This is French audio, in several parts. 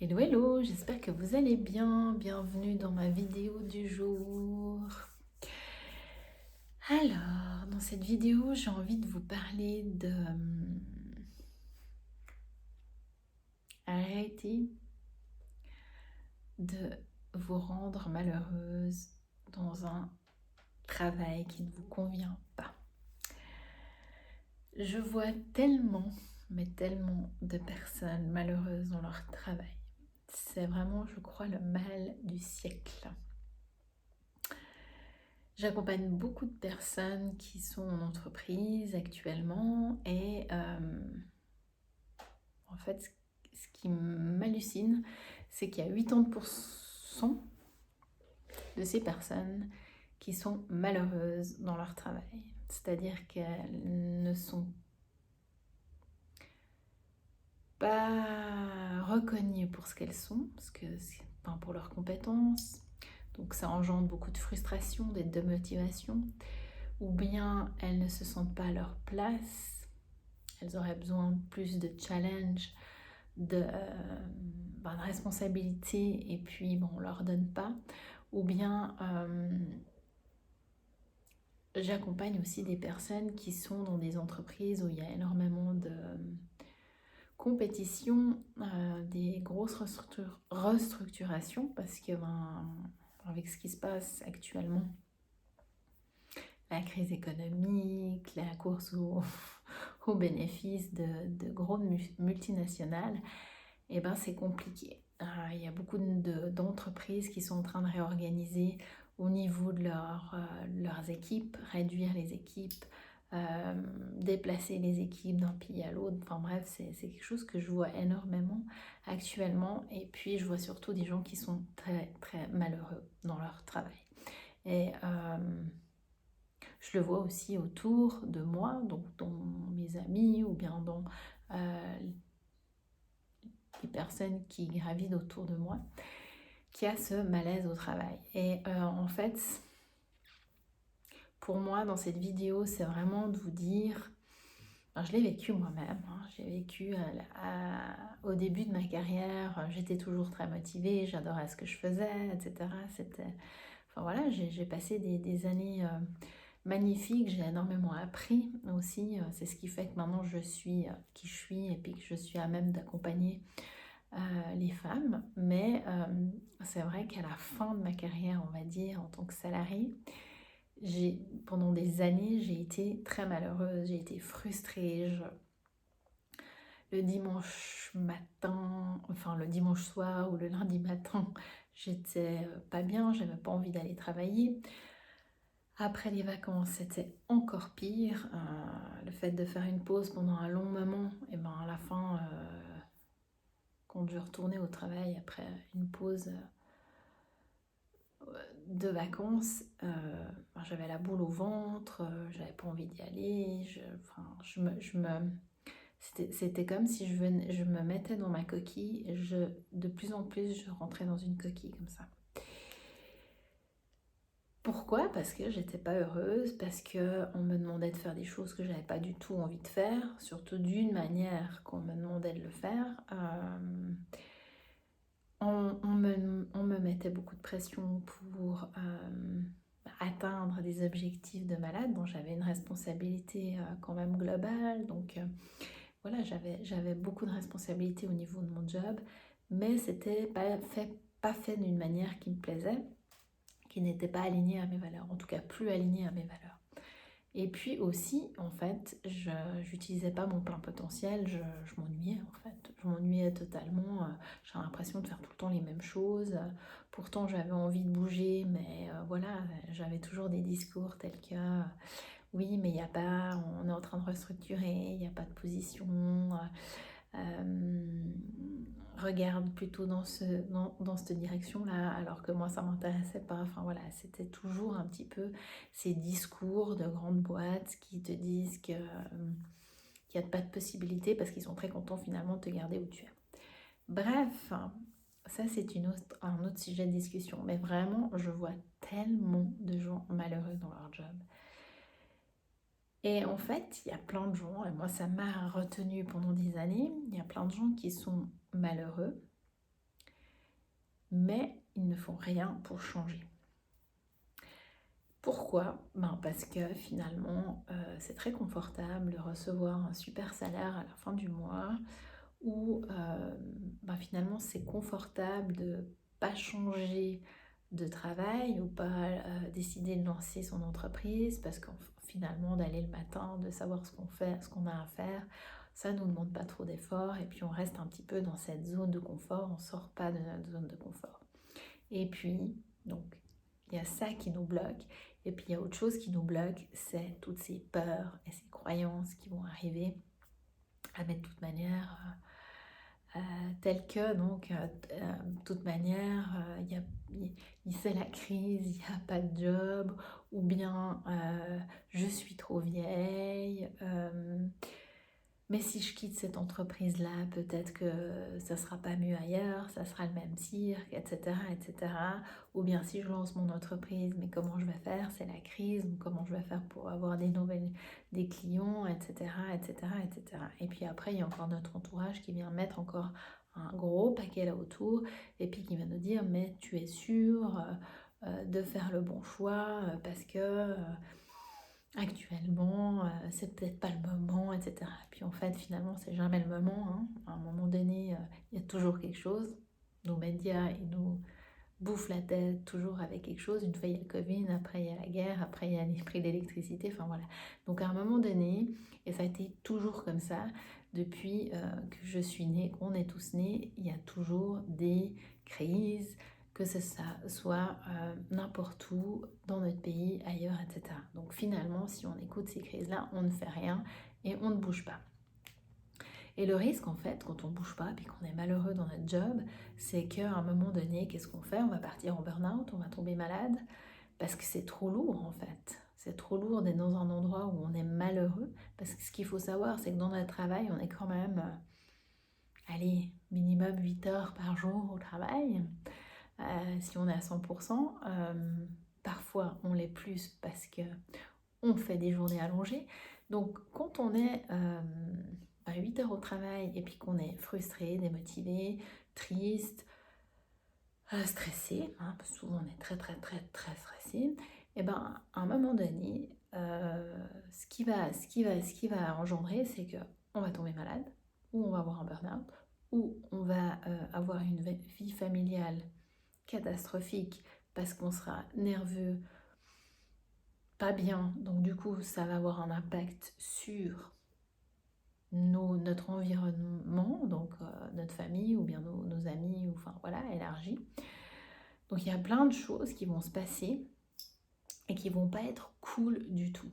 Hello, hello, j'espère que vous allez bien. Bienvenue dans ma vidéo du jour. Alors, dans cette vidéo, j'ai envie de vous parler de arrêter de vous rendre malheureuse dans un travail qui ne vous convient pas. Je vois tellement, mais tellement de personnes malheureuses dans leur travail. C'est vraiment, je crois, le mal du siècle. J'accompagne beaucoup de personnes qui sont en entreprise actuellement et en fait, ce qui m'hallucine, c'est qu'il y a 80% de ces personnes qui sont malheureuses dans leur travail. C'est-à-dire qu'elles ne sont pas reconnues pour ce qu'elles sont, enfin, pour leurs compétences. Donc ça engendre beaucoup de frustration, de démotivation. Ou bien elles ne se sentent pas à leur place, elles auraient besoin de plus de challenge, de responsabilité, et puis bon, on ne leur donne pas. Ou bien j'accompagne aussi des personnes qui sont dans des entreprises où il y a énormément de compétition, des grosses restructurations, parce que avec ce qui se passe actuellement, la crise économique, la course aux bénéfices de grosses multinationales, et ben c'est compliqué. Il y a beaucoup d'entreprises qui sont en train de réorganiser au niveau de leurs équipes, réduire les équipes, déplacer les équipes d'un pays à l'autre. Enfin bref, c'est quelque chose que je vois énormément actuellement. Et puis je vois surtout des gens qui sont très très malheureux dans leur travail. Et je le vois aussi autour de moi, donc dans mes amis ou bien dans les personnes qui gravitent autour de moi, qui a ce malaise au travail. Et en fait, pour moi, dans cette vidéo, c'est vraiment de vous dire, je l'ai vécu moi-même, j'ai vécu au début de ma carrière, j'étais toujours très motivée, j'adorais ce que je faisais, etc. Enfin voilà, j'ai passé des années magnifique, j'ai énormément appris aussi, c'est ce qui fait que maintenant je suis qui je suis et puis que je suis à même d'accompagner les femmes. Mais c'est vrai qu'à la fin de ma carrière, on va dire, en tant que salariée, pendant des années, j'ai été très malheureuse, j'ai été frustrée. Le dimanche matin, enfin le dimanche soir ou le lundi matin, j'étais pas bien, j'avais pas envie d'aller travailler. Après les vacances, c'était encore pire. Le fait de faire une pause pendant un long moment, et ben à la fin, quand je retournais au travail après une pause de vacances, j'avais la boule au ventre, j'avais pas envie d'y aller. C'était comme si je me mettais dans ma coquille. Et de plus en plus, je rentrais dans une coquille comme ça. Pourquoi? Parce que j'étais pas heureuse, parce que on me demandait de faire des choses que j'avais pas du tout envie de faire, surtout d'une manière qu'on me demandait de le faire. On me mettait beaucoup de pression pour atteindre des objectifs de malade, dont j'avais une responsabilité quand même globale. Donc voilà, j'avais beaucoup de responsabilités au niveau de mon job, mais c'était pas fait d'une manière qui me plaisait, qui n'était pas alignée à mes valeurs, en tout cas plus alignée à mes valeurs. Et puis aussi, en fait, je n'utilisais pas mon plein potentiel, je m'ennuyais en fait. Je m'ennuyais totalement, j'avais l'impression de faire tout le temps les mêmes choses. Pourtant, j'avais envie de bouger, mais voilà, j'avais toujours des discours tels que oui, mais il n'y a pas, on est en train de restructurer, il n'y a pas de position. Regarde plutôt dans cette direction-là, alors que moi ça m'intéressait pas. Enfin voilà, c'était toujours un petit peu ces discours de grandes boîtes qui te disent qu'il n'y a pas de possibilité parce qu'ils sont très contents finalement de te garder où tu es. Bref, ça c'est un autre sujet de discussion, mais vraiment je vois tellement de gens malheureux dans leur job. Et en fait, il y a plein de gens, et moi ça m'a retenu pendant des années, il y a plein de gens qui sont malheureux mais ils ne font rien pour changer. Pourquoi? Parce que finalement, c'est très confortable de recevoir un super salaire à la fin du mois ou finalement c'est confortable de pas changer de travail ou pas décider de lancer son entreprise parce que finalement d'aller le matin, de savoir ce qu'on fait, ce qu'on a à faire, ça ne nous demande pas trop d'efforts et puis on reste un petit peu dans cette zone de confort, on ne sort pas de notre zone de confort. Et puis, donc, il y a ça qui nous bloque. Et puis, il y a autre chose qui nous bloque, c'est toutes ces peurs et ces croyances qui vont arriver mais de toute manière, telles que, donc, de toute manière, c'est la crise, il n'y a pas de job, ou bien je suis trop vieille, mais si je quitte cette entreprise-là, peut-être que ça sera pas mieux ailleurs, ça sera le même cirque, etc., etc. Ou bien si je lance mon entreprise, mais comment je vais faire? C'est la crise, donc comment je vais faire pour avoir des clients, etc., etc., etc. Et puis après, il y a encore notre entourage qui vient mettre encore un gros paquet là autour, et puis qui va nous dire, mais tu es sûr de faire le bon choix, parce que actuellement, c'est peut-être pas le moment, etc. Puis en fait, finalement, c'est jamais le moment, hein. À un moment donné, il y a toujours quelque chose. Nos médias, ils nous bouffent la tête toujours avec quelque chose. Une fois, il y a le Covid, après, il y a la guerre, après, il y a les prix d'électricité, enfin voilà. Donc à un moment donné, et ça a été toujours comme ça, depuis que je suis née, qu'on est tous nés, il y a toujours des crises, que ce soit n'importe où, dans notre pays, ailleurs, etc. Donc finalement, si on écoute ces crises-là, on ne fait rien et on ne bouge pas. Et le risque, en fait, quand on ne bouge pas et qu'on est malheureux dans notre job, c'est qu'à un moment donné, qu'est-ce qu'on fait? On va partir en burn-out, on va tomber malade, parce que c'est trop lourd, en fait. C'est trop lourd d'être dans un endroit où on est malheureux, parce que ce qu'il faut savoir, c'est que dans notre travail, on est quand même, allez, minimum 8 heures par jour au travail. Si on est à 100%, parfois on l'est plus parce que on fait des journées allongées. Donc quand on est à 8 heures au travail et puis qu'on est frustré, démotivé, triste, stressé, hein, parce que souvent on est très très très très stressé, et à un moment donné, ce qui va engendrer, c'est que on va tomber malade, ou on va avoir un burn-out, ou on va avoir une vie familiale catastrophique parce qu'on sera nerveux, pas bien, donc du coup ça va avoir un impact sur notre environnement, donc notre famille ou bien nos amis, ou enfin voilà, élargi. Donc il y a plein de choses qui vont se passer et qui vont pas être cool du tout.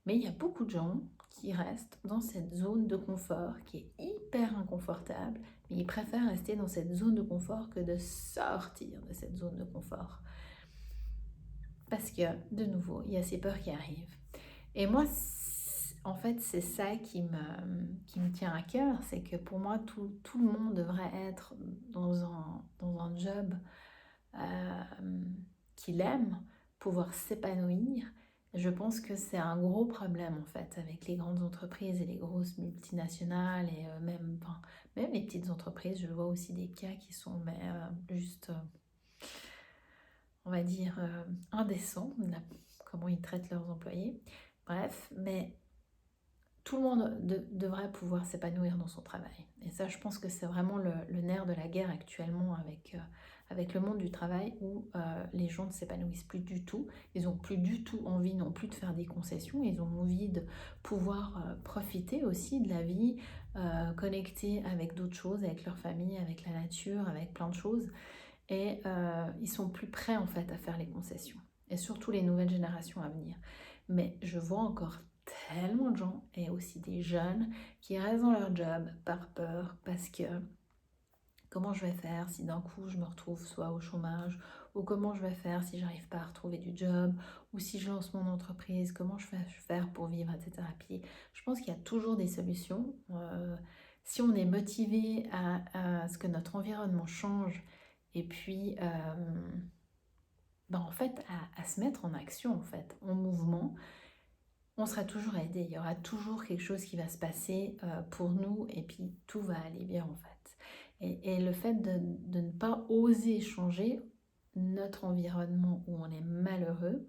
Mais il y a beaucoup de gens qui restent dans cette zone de confort qui est hyper inconfortable, mais ils préfèrent rester dans cette zone de confort que de sortir de cette zone de confort. Parce que, de nouveau, il y a ces peurs qui arrivent. Et moi, en fait, c'est ça qui me tient à cœur, c'est que pour moi, tout le monde devrait être dans un job qu'il aime, pouvoir s'épanouir. Je pense que c'est un gros problème en fait avec les grandes entreprises et les grosses multinationales et même les petites entreprises. Je vois aussi des cas qui sont juste, on va dire, indécents, comment ils traitent leurs employés. Bref, mais tout le monde devrait pouvoir s'épanouir dans son travail. Et ça, je pense que c'est vraiment le nerf de la guerre actuellement avec le monde du travail où les gens ne s'épanouissent plus du tout. Ils n'ont plus du tout envie non plus de faire des concessions. Ils ont envie de pouvoir profiter aussi de la vie, connecter avec d'autres choses, avec leur famille, avec la nature, avec plein de choses. Et ils sont plus prêts en fait à faire les concessions. Et surtout les nouvelles générations à venir. Mais je vois encore tellement de gens, et aussi des jeunes, qui restent dans leur job par peur, parce que comment je vais faire si d'un coup je me retrouve soit au chômage, ou comment je vais faire si j'arrive pas à retrouver du job, ou si je lance mon entreprise, comment je vais faire pour vivre, etc. Puis je pense qu'il y a toujours des solutions. Si on est motivé à ce que notre environnement change, et puis en fait à se mettre en action, en fait, en mouvement, on sera toujours aidé, il y aura toujours quelque chose qui va se passer pour nous et puis tout va aller bien en fait. Et le fait de ne pas oser changer notre environnement où on est malheureux,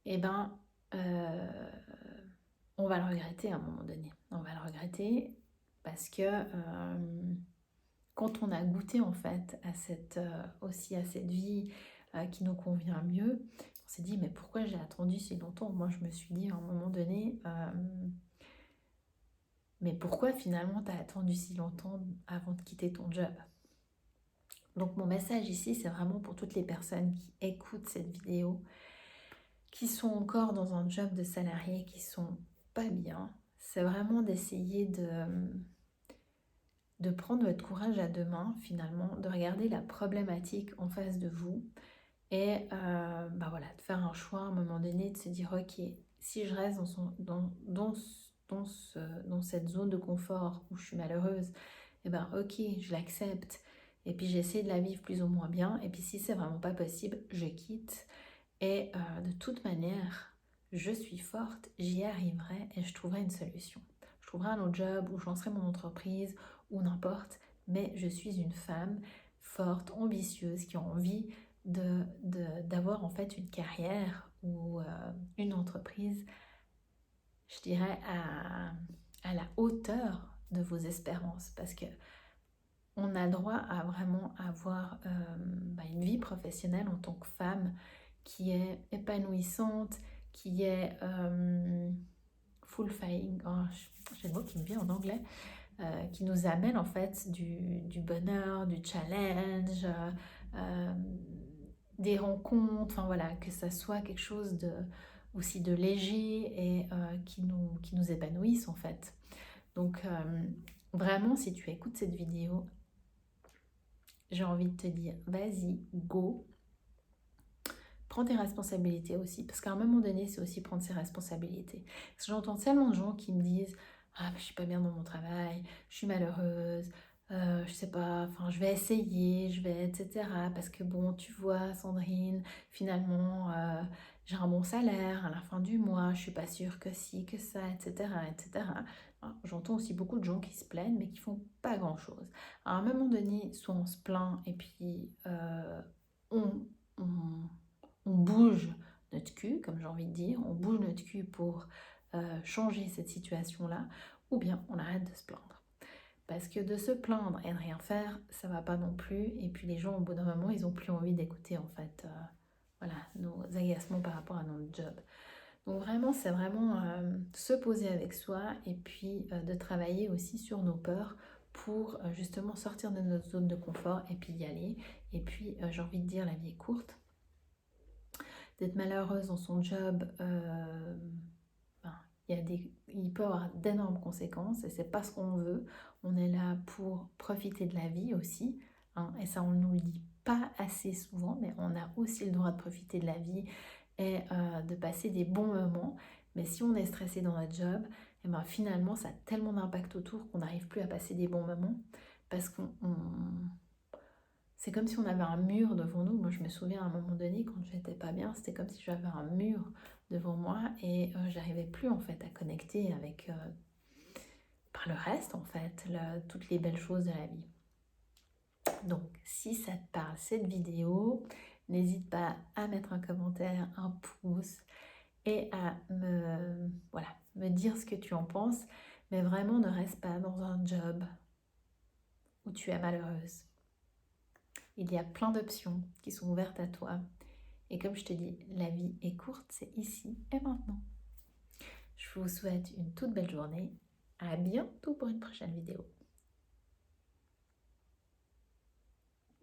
eh ben, on va le regretter à un moment donné. On va le regretter parce que quand on a goûté en fait à aussi à cette vie qui nous convient mieux, on s'est dit mais pourquoi j'ai attendu si longtemps? Moi je me suis dit à un moment donné, mais pourquoi finalement tu as attendu si longtemps avant de quitter ton job? Donc mon message ici, c'est vraiment pour toutes les personnes qui écoutent cette vidéo, qui sont encore dans un job de salarié, qui sont pas bien. C'est vraiment d'essayer de prendre votre courage à deux mains, finalement, de regarder la problématique en face de vous et bah voilà, de faire un choix à un moment donné, de se dire ok, si je reste dans cette zone de confort où je suis malheureuse, et ben ok, je l'accepte et puis j'essaie de la vivre plus ou moins bien, et puis si c'est vraiment pas possible, je quitte et de toute manière, je suis forte, j'y arriverai et je trouverai une solution. Je trouverai un autre job ou je lancerai mon entreprise ou n'importe, mais je suis une femme forte, ambitieuse, qui a envie d'avoir en fait une carrière ou une entreprise, je dirais, à la hauteur de vos espérances, parce que on a le droit à vraiment avoir une vie professionnelle en tant que femme qui est épanouissante, qui est fulfilling, oh, j'ai le mot qui me vient en anglais, qui nous amène en fait du bonheur, du challenge, euh, des rencontres, enfin voilà, que ça soit quelque chose aussi de léger et qui nous épanouisse en fait. Donc vraiment, si tu écoutes cette vidéo, j'ai envie de te dire, vas-y, go. Prends tes responsabilités aussi, parce qu'à un moment donné, c'est aussi prendre ses responsabilités. Parce que j'entends tellement de gens qui me disent « Ah, mais je suis pas bien dans mon travail, je suis malheureuse, je sais pas, enfin, je vais essayer, je vais, etc. » Parce que bon, tu vois, Sandrine, finalement, j'ai un bon salaire à la fin du mois, je suis pas sûre que si, que ça, etc., etc. Alors, j'entends aussi beaucoup de gens qui se plaignent, mais qui font pas grand-chose. À un moment donné, soit on se plaint et puis on, on on bouge notre cul, comme j'ai envie de dire, on bouge notre cul pour changer cette situation-là, ou bien on arrête de se plaindre. Parce que de se plaindre et de rien faire, ça va pas non plus, et puis les gens au bout d'un moment, ils ont plus envie d'écouter en fait voilà, nos agacements par rapport à notre job. Donc vraiment, c'est vraiment se poser avec soi et puis de travailler aussi sur nos peurs pour justement sortir de notre zone de confort et puis y aller. Et puis j'ai envie de dire, la vie est courte. D'être malheureuse dans son job, il peut avoir d'énormes conséquences et c'est pas ce qu'on veut. On est là pour profiter de la vie aussi, hein, et ça on ne nous le dit pas assez souvent, mais on a aussi le droit de profiter de la vie et de passer des bons moments. Mais si on est stressé dans notre job, et ben finalement ça a tellement d'impact autour qu'on n'arrive plus à passer des bons moments parce c'est comme si on avait un mur devant nous. Moi, je me souviens à un moment donné, quand j'étais pas bien, c'était comme si j'avais un mur devant moi et j'arrivais plus en fait à connecter avec par le reste en fait, toutes les belles choses de la vie. Donc, si ça te parle cette vidéo, n'hésite pas à mettre un commentaire, un pouce et à me dire ce que tu en penses. Mais vraiment, ne reste pas dans un job où tu es malheureuse. Il y a plein d'options qui sont ouvertes à toi. Et comme je te dis, la vie est courte, c'est ici et maintenant. Je vous souhaite une toute belle journée. À bientôt pour une prochaine vidéo.